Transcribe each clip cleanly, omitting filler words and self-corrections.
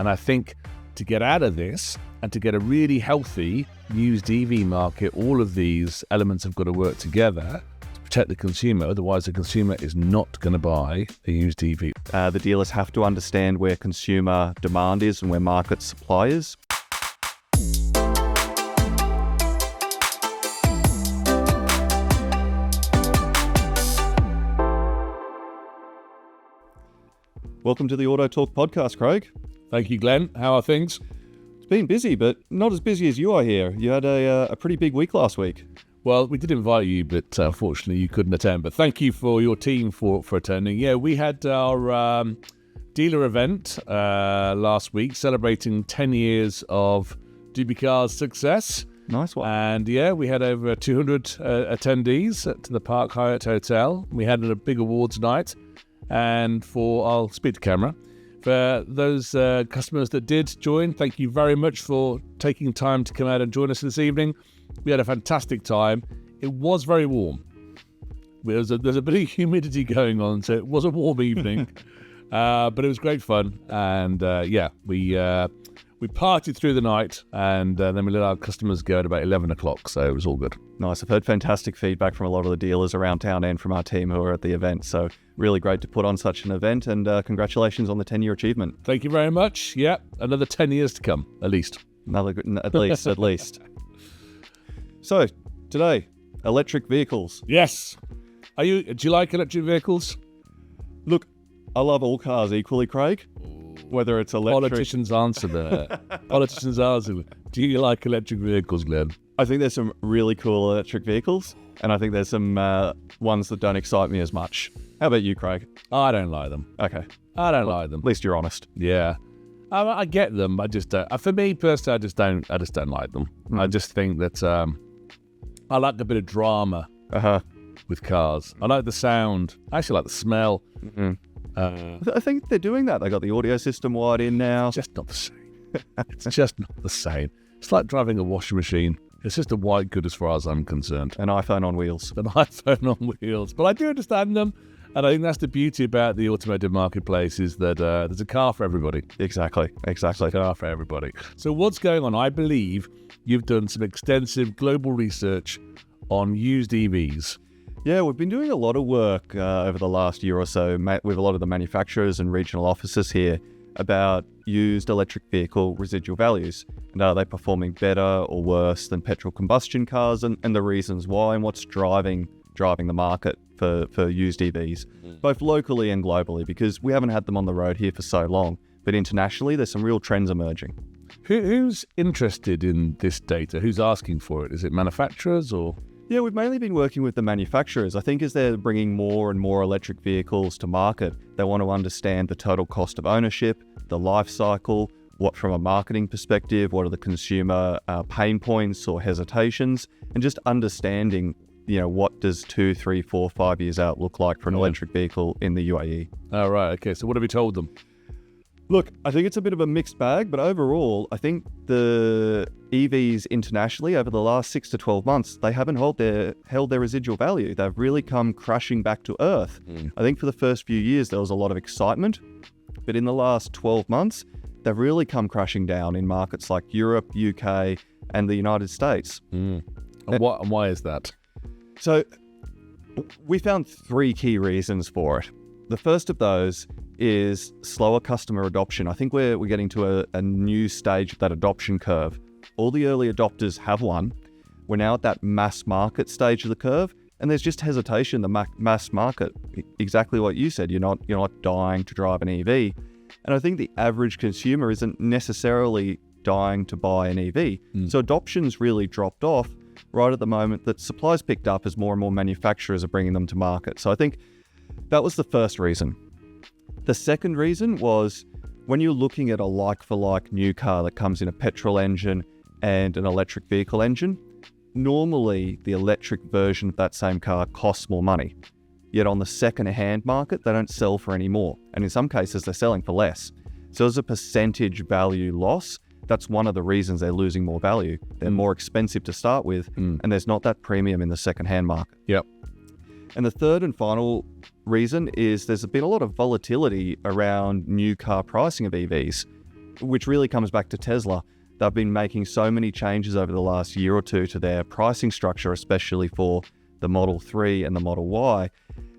And I think to get out of this and to get a really healthy used EV market, all of these elements have got to work together to protect the consumer. Otherwise, the consumer is not going to buy a used EV. The dealers have to understand where consumer demand is and where market supply is. Welcome to the AutoTalk Podcast, Craig. Thank you, Glenn. How are things? It's been busy, but not as busy as you are here. You had a pretty big week last week. Well, we did invite you, but unfortunately you couldn't attend. But thank you for your team for attending. Yeah, we had our dealer event last week celebrating 10 years of DubiCars success. Nice one. And yeah, we had over 200 attendees to the Park Hyatt Hotel. We had a big awards night. And I'll speak to camera. For those customers that did join, thank you very much for taking time to come out and join us this evening. We had a fantastic time. It was very warm. There's a bit of humidity going on, so it was a warm evening. But it was great fun. And we partied through the night, and then we let our customers go at about 11 o'clock, so it was all good. Nice. I've heard fantastic feedback from a lot of the dealers around town and from our team who are at the event, so really great to put on such an event, and congratulations on the 10-year achievement. Thank you very much. Yeah, another 10 years to come, at least. At least. So, today, electric vehicles. Yes. Do you like electric vehicles? Look, I love all cars equally, Craig. Whether it's electric... Politicians answer there. Do you like electric vehicles, Glenn? I think there's some really cool electric vehicles, and I think there's some ones that don't excite me as much. How about you, Craig? I don't like them. Okay. I don't like them. At least you're honest. Yeah. I get them. I just don't. For me personally, I just don't like them. I just think that I like a bit of drama with cars. I like the sound. I actually like the smell. Mm-hmm. I think they're doing that. They got the audio system wired in now. Just not the same. It's just not the same. It's like driving a washing machine. It's just a white good as far as I'm concerned. An iPhone on wheels. An iPhone on wheels. But I do understand them. And I think that's the beauty about the automotive marketplace is that there's a car for everybody. Exactly. There's a car for everybody. So what's going on? I believe you've done some extensive global research on used EVs. Yeah, we've been doing a lot of work over the last year or so with a lot of the manufacturers and regional offices here about used electric vehicle residual values. And are they performing better or worse than petrol combustion cars, and the reasons why, and what's driving the market for used EVs, both locally and globally, because we haven't had them on the road here for so long. But internationally, there's some real trends emerging. Who's interested in this data? Who's asking for it? Is it manufacturers or...? Yeah, we've mainly been working with the manufacturers. I think as they're bringing more and more electric vehicles to market, they want to understand the total cost of ownership, the life cycle, what from a marketing perspective, what are the consumer pain points or hesitations, and just understanding, what does 2, 3, 4, 5 years out look like for an electric vehicle in the UAE. Oh, right. Okay. So what have you told them? Look, I think it's a bit of a mixed bag, but overall, I think the EVs internationally over the last 6 to 12 months, they haven't held their residual value. They've really come crashing back to earth. I think for the first few years, there was a lot of excitement, but in the last 12 months, they've really come crashing down in markets like Europe, UK, and the United States. And why is that? So we found 3 key reasons for it. The first of those is slower customer adoption. I think we're getting to a new stage of that adoption curve. All the early adopters have one. We're now at that mass market stage of the curve, and there's just hesitation in the mass market. Exactly what you said. You're not dying to drive an EV. And I think the average consumer isn't necessarily dying to buy an EV. So adoption's really dropped off right at the moment that supply's picked up as more and more manufacturers are bringing them to market. So I think that was the first reason. The second reason was when you're looking at a like-for-like new car that comes in a petrol engine and an electric vehicle engine, normally the electric version of that same car costs more money. Yet on the second-hand market, they don't sell for any more. And in some cases, they're selling for less. So as a percentage value loss, that's one of the reasons they're losing more value. They're more expensive to start with, and there's not that premium in the second-hand market. Yep. And the third and final reason is there's been a lot of volatility around new car pricing of EVs. which really comes back to Tesla. They've been making so many changes over the last year or two to their pricing structure, especially for the Model 3 and the Model Y.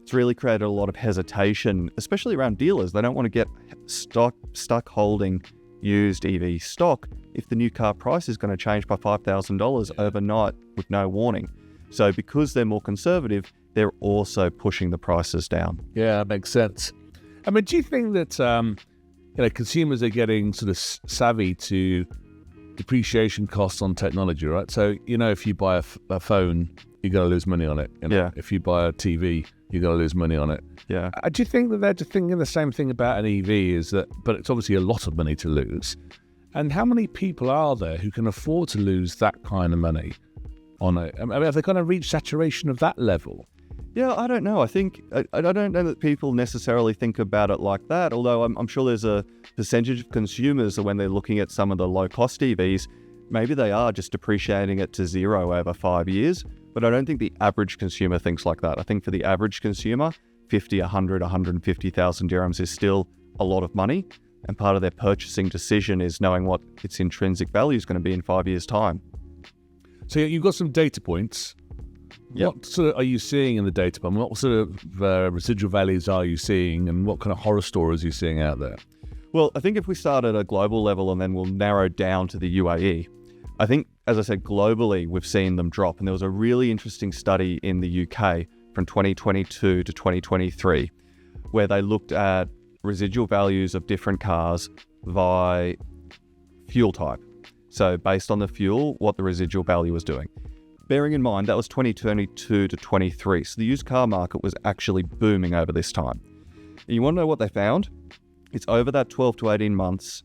It's really created a lot of hesitation, especially around dealers. They don't want to get stuck holding used EV stock if the new car price is going to change by $5,000 overnight with no warning. So because they're more conservative, they're also pushing the prices down. Yeah, that makes sense. I mean, do you think that consumers are getting sort of savvy to depreciation costs on technology, right? So, if you buy a phone, you're going to lose money on it. Yeah. If you buy a TV, you're going to lose money on it. Yeah. Do you think that they're just thinking the same thing about an EV but it's obviously a lot of money to lose. And how many people are there who can afford to lose that kind of money on it? I mean, have they going to reach saturation of that level? Yeah, I don't know. I don't know that people necessarily think about it like that, although I'm sure there's a percentage of consumers that when they're looking at some of the low-cost EVs, maybe they are just depreciating it to zero over 5 years, but I don't think the average consumer thinks like that. I think for the average consumer, 50, 100, 150,000 dirhams is still a lot of money, and part of their purchasing decision is knowing what its intrinsic value is going to be in 5 years' time. So you've got some data points. Yep. What sort of are you seeing in the data point? What sort of residual values are you seeing, and what kind of horror stories are you seeing out there? Well, I think if we start at a global level and then we'll narrow down to the UAE, I think, as I said, globally, we've seen them drop. And there was a really interesting study in the UK from 2022 to 2023, where they looked at residual values of different cars by fuel type. So based on the fuel, what the residual value was doing. Bearing in mind, that was 2022 to 23. So the used car market was actually booming over this time. And you want to know what they found? It's over that 12 to 18 months,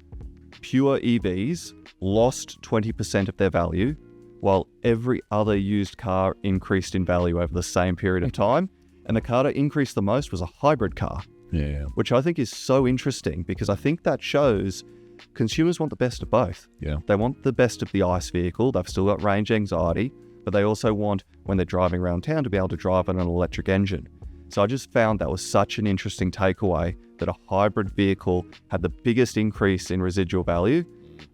pure EVs lost 20% of their value, while every other used car increased in value over the same period of time. And the car that increased the most was a hybrid car, which I think is so interesting because I think that shows consumers want the best of both. Yeah. They want the best of the ICE vehicle. They've still got range anxiety, but they also want, when they're driving around town, to be able to drive on an electric engine. So I just found that was such an interesting takeaway, that a hybrid vehicle had the biggest increase in residual value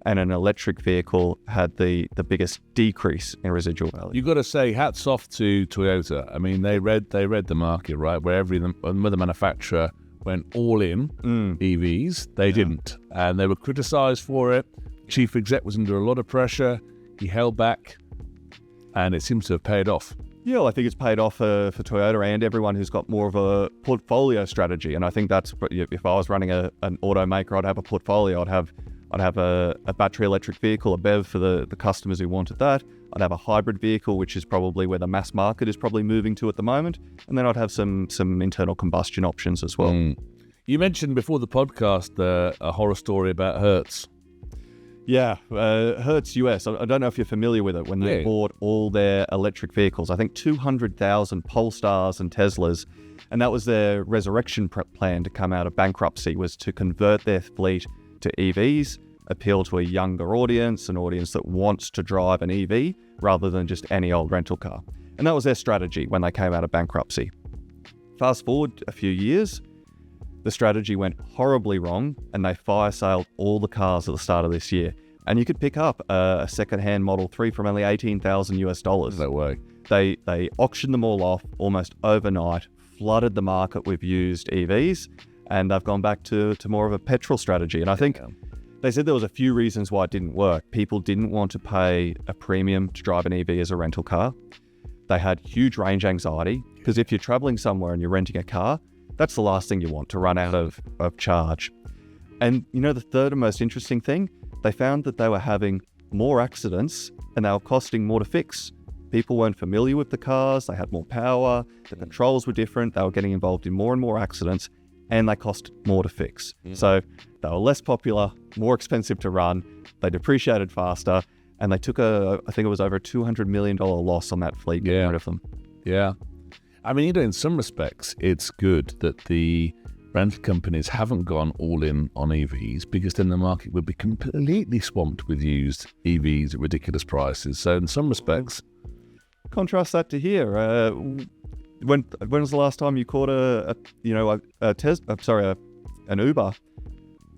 and an electric vehicle had the biggest decrease in residual value. You've got to say hats off to Toyota. I mean, they read the market, right? Where the manufacturer went all in EVs, they didn't. And they were criticized for it. Chief exec was under a lot of pressure. He held back. And it seems to have paid off. Yeah, well, I think it's paid off for Toyota and everyone who's got more of a portfolio strategy. And I think that's, if I was running an automaker, I'd have a portfolio. I'd have a battery electric vehicle, a BEV for the customers who wanted that. I'd have a hybrid vehicle, which is probably where the mass market is probably moving to at the moment. And then I'd have some internal combustion options as well. You mentioned before the podcast a horror story about Hertz. Yeah, Hertz US, I don't know if you're familiar with it, when they bought all their electric vehicles, I think 200,000 Polestars and Teslas, and that was their resurrection plan to come out of bankruptcy, was to convert their fleet to EVs, appeal to a younger audience, an audience that wants to drive an EV rather than just any old rental car. And that was their strategy when they came out of bankruptcy. Fast forward a few years, the strategy went horribly wrong and they fire sailed all the cars at the start of this year. And you could pick up a second-hand Model 3 from only $18,000. No way. They auctioned them all off almost overnight, flooded the market with used EVs, and they've gone back to more of a petrol strategy. And I think they said there was a few reasons why it didn't work. People didn't want to pay a premium to drive an EV as a rental car. They had huge range anxiety, because if you're traveling somewhere and you're renting a car, that's the last thing you want, to run out of charge. And the third and most interesting thing, they found that they were having more accidents and they were costing more to fix. People weren't familiar with the cars, they had more power, the controls were different, they were getting involved in more and more accidents, and they cost more to fix. So they were less popular, more expensive to run, they depreciated faster, and they took I think it was over a $200 million loss on that fleet getting rid of them. Yeah. I mean, in some respects, it's good that the rental companies haven't gone all in on EVs, because then the market would be completely swamped with used EVs at ridiculous prices. So in some respects... Contrast that to here. When was the last time you caught an Uber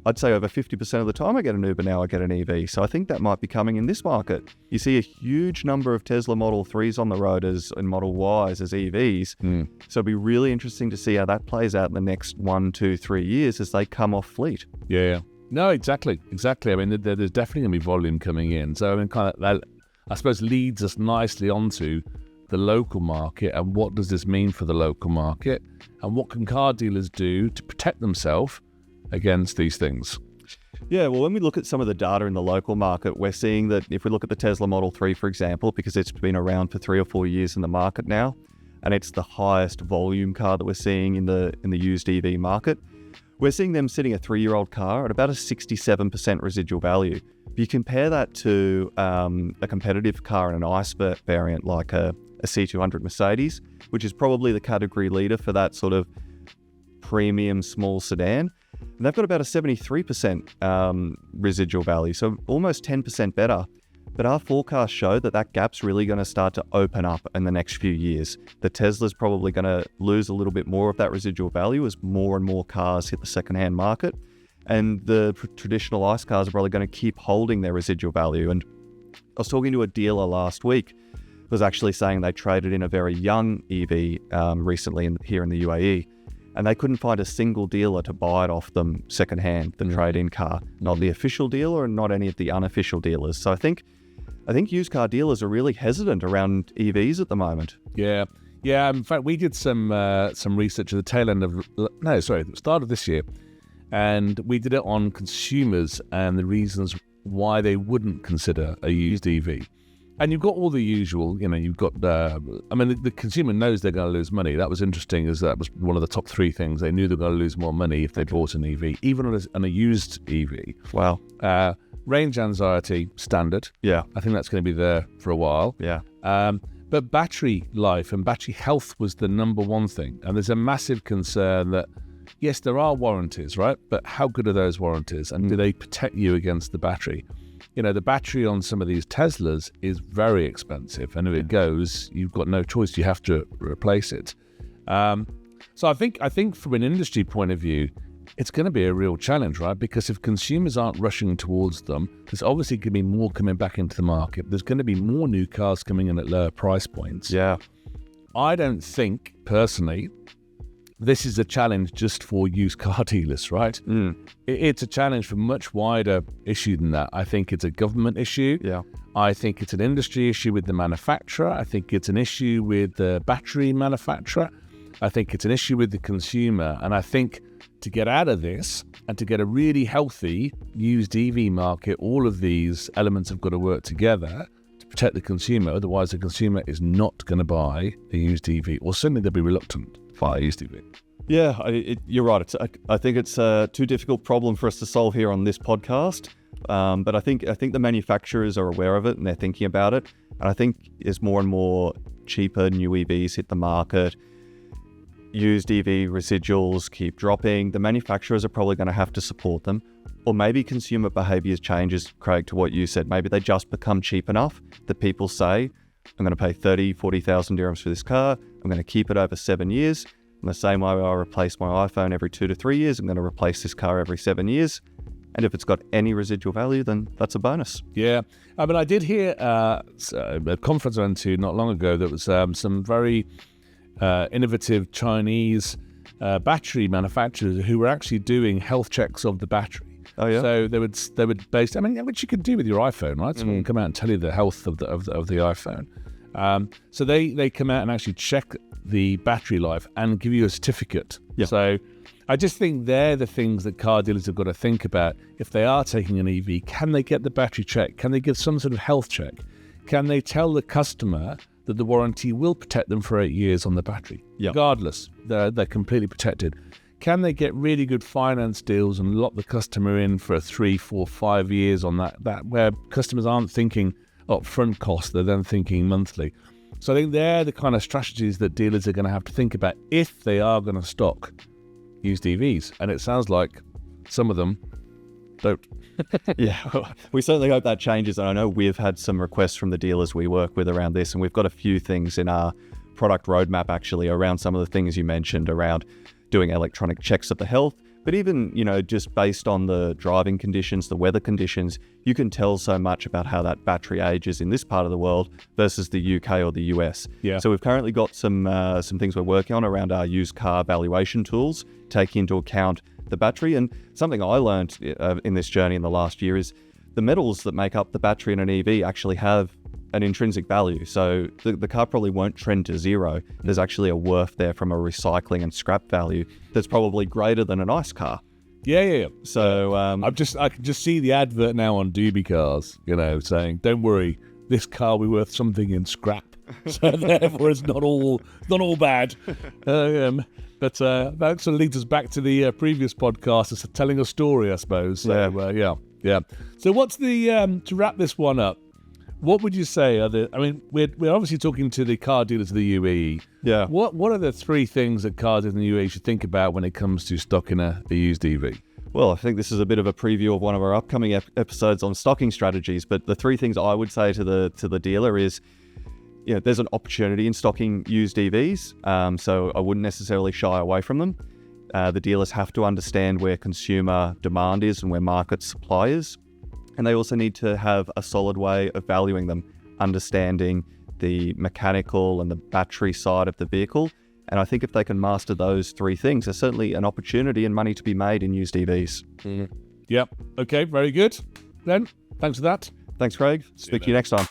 I'd say over 50% of the time I get an Uber now, I get an EV. So I think that might be coming in this market. You see a huge number of Tesla Model 3s on the road and Model Ys as EVs. So it'll be really interesting to see how that plays out in the next 1, 2, 3 years as they come off fleet. Yeah. No, exactly. I mean, there's definitely going to be volume coming in. So I mean, kind of that, I suppose, leads us nicely onto the local market and what does this mean for the local market and what can car dealers do to protect themselves against these things. Yeah, well, when we look at some of the data in the local market, we're seeing that if we look at the Tesla Model 3, for example, because it's been around for 3 or 4 years in the market now, and it's the highest volume car that we're seeing in the used EV market, we're seeing them sitting a 3-year-old car at about a 67% residual value. If you compare that to a competitive car in an ICE variant like a C200 Mercedes, which is probably the category leader for that sort of premium small sedan, and they've got about a 73% residual value, so almost 10% better. But our forecasts show that gap's really going to start to open up in the next few years. The Tesla's probably going to lose a little bit more of that residual value as more and more cars hit the secondhand market. And the traditional ICE cars are probably going to keep holding their residual value. And I was talking to a dealer last week who was actually saying they traded in a very young EV recently here in the UAE. And they couldn't find a single dealer to buy it off them secondhand, the trade-in car. Not the official dealer and not any of the unofficial dealers. So I think used car dealers are really hesitant around EVs at the moment. Yeah. In fact, we did some research at the start of this year, and we did it on consumers and the reasons why they wouldn't consider a used EV. And you've got all the usual, you've got, the consumer knows they're going to lose money. That was interesting, as that was one of the top 3 things. They knew they were going to lose more money if they bought an EV, even on a used EV. Wow. Range anxiety, standard. Yeah. I think that's going to be there for a while. Yeah. But battery life and battery health was the number one thing. And there's a massive concern that, yes, there are warranties, right? But how good are those warranties? And do they protect you against the battery? The battery on some of these Teslas is very expensive. And if it goes, you've got no choice. You have to replace it. So I think from an industry point of view, it's going to be a real challenge, right? Because if consumers aren't rushing towards them, there's obviously going to be more coming back into the market. There's going to be more new cars coming in at lower price points. Yeah. I don't think, personally, this is a challenge just for used car dealers, right? It's a challenge for a much wider issue than that. I think it's a government issue. Yeah. I think it's an industry issue with the manufacturer. I think it's an issue with the battery manufacturer. I think it's an issue with the consumer. And I think to get out of this and to get a really healthy used EV market, all of these elements have got to work together to protect the consumer. Otherwise, the consumer is not going to buy a used EV, or certainly they'll be reluctant to buy a used EV. Yeah, you're right. I think it's a too difficult problem for us to solve here on this podcast. But I think the manufacturers are aware of it and they're thinking about it. And I think as more and more cheaper new EVs hit the market, used EV residuals keep dropping, the manufacturers are probably going to have to support them. Or maybe consumer behaviours changes, Craig, to what you said. Maybe they just become cheap enough that people say, I'm going to pay 30, 40,000 dirhams for this car. I'm going to keep it over 7 years. In the same way I replace my iPhone every 2 to 3 years, I'm going to replace this car every 7 years. And if it's got any residual value, then that's a bonus. Yeah. I mean, I did hear a conference I went to not long ago that was some very innovative Chinese battery manufacturers who were actually doing health checks of the battery. Oh yeah. So they would base, which you could do with your iPhone, right? So can come out and tell you the health of the iPhone. So they come out and actually check the battery life and give you a certificate. Yeah. So I just think they're the things that car dealers have got to think about. If they are taking an EV, can they get the battery check? Can they give some sort of health check? Can they tell the customer that the warranty will protect them for 8 years on the battery? Yeah. Regardless, they're completely protected. Can they get really good finance deals and lock the customer in for 3, 4, 5 years on that where customers aren't thinking upfront cost, they're then thinking monthly. So I think they're the kind of strategies that dealers are going to have to think about if they are going to stock used EVs. And it sounds like some of them don't. Yeah, we certainly hope that changes. And I know we've had some requests from the dealers we work with around this, and we've got a few things in our product roadmap actually around some of the things you mentioned around doing electronic checks of the health. But even, just based on the driving conditions, the weather conditions, you can tell so much about how that battery ages in this part of the world versus the UK or the US. Yeah. So we've currently got some things we're working on around our used car valuation tools, taking into account the battery. And something I learned in this journey in the last year is the metals that make up the battery in an EV actually have an intrinsic value. So the car probably won't trend to zero. There's actually a worth there from a recycling and scrap value that's probably greater than an ICE car. Yeah. So I can just see the advert now on DubiCars, saying, "Don't worry, this car will be worth something in scrap." So therefore, it's not all bad. But that sort of leads us back to the previous podcast. It's telling a story, I suppose. So, yeah. So what's the to wrap this one up? What would you say are we're obviously talking to the car dealers of the UAE. Yeah. What are the three things that car dealers in the UAE should think about when it comes to stocking a used EV? Well, I think this is a bit of a preview of one of our upcoming episodes on stocking strategies. But the three things I would say to the dealer is, there's an opportunity in stocking used EVs. So I wouldn't necessarily shy away from them. The dealers have to understand where consumer demand is and where market supply is. And they also need to have a solid way of valuing them, understanding the mechanical and the battery side of the vehicle. And I think if they can master those three things, there's certainly an opportunity and money to be made in used EVs. Mm-hmm. Yep. Okay, very good. Then, thanks for that. Thanks, Craig. Speak to you next time.